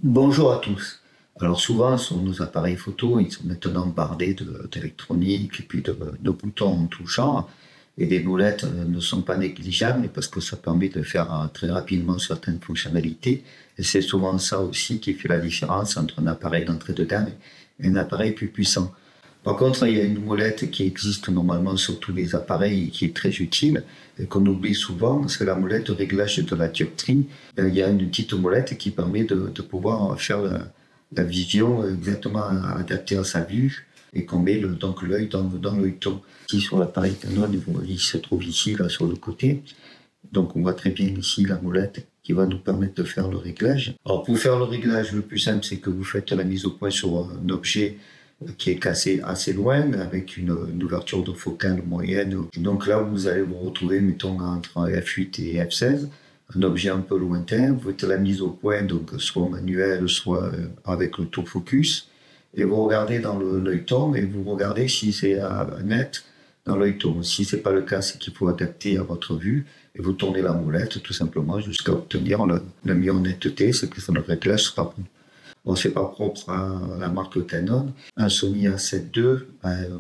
Bonjour à tous. Alors souvent sur nos appareils photo, ils sont maintenant bardés d'électronique et puis de boutons en tout genre. Et les molettes ne sont pas négligeables parce que ça permet de faire très rapidement certaines fonctionnalités. Et c'est souvent ça aussi qui fait la différence entre un appareil d'entrée de gamme et un appareil plus puissant. Par contre, il y a une molette qui existe normalement sur tous les appareils et qui est très utile et qu'on oublie souvent, c'est la molette de réglage de la dioptrie. Il y a une petite molette qui permet de pouvoir faire la vision exactement adaptée à sa vue et qu'on met donc l'œil dans l'œilleton. Ici sur l'appareil Canon, il se trouve ici, là sur le côté. Donc on voit très bien ici la molette qui va nous permettre de faire le réglage. Alors pour faire le réglage, le plus simple, c'est que vous faites la mise au point sur un objet qui est cassé assez loin, avec une ouverture de focale moyenne. Donc là, vous allez vous retrouver, mettons, entre F8 et F16, un objet un peu lointain. Vous faites la mise au point, donc soit manuel, soit avec l'autofocus. Et vous regardez dans l'œilleton et vous regardez si c'est net dans l'œilleton. Si c'est pas le cas, c'est qu'il faut adapter à votre vue et vous tournez la molette tout simplement jusqu'à obtenir la meilleure netteté, c'est que le réglage sera bon. Bon, c'est pas propre à la marque Canon. Un Sony A7 II,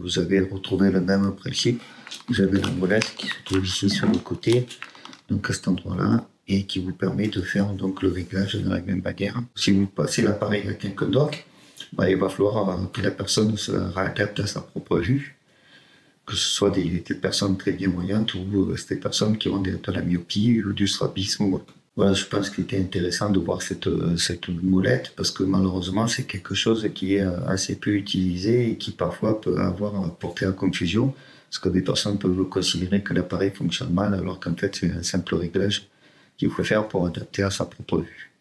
vous avez retrouvé le même principe. Vous avez la molette qui se trouve ici sur le côté, donc à cet endroit-là, et qui vous permet de faire donc le réglage de la même manière. Si vous passez l'appareil à quelqu'un d'autre, il va falloir que la personne se réadapte à sa propre vue, que ce soit des personnes très bien voyantes ou des personnes qui ont de la myopie ou du strabisme. Voilà, je pense qu'il était intéressant de voir cette molette parce que malheureusement c'est quelque chose qui est assez peu utilisé et qui parfois peut avoir porté à confusion parce que des personnes peuvent considérer que l'appareil fonctionne mal alors qu'en fait c'est un simple réglage qu'il faut faire pour adapter à sa propre vue.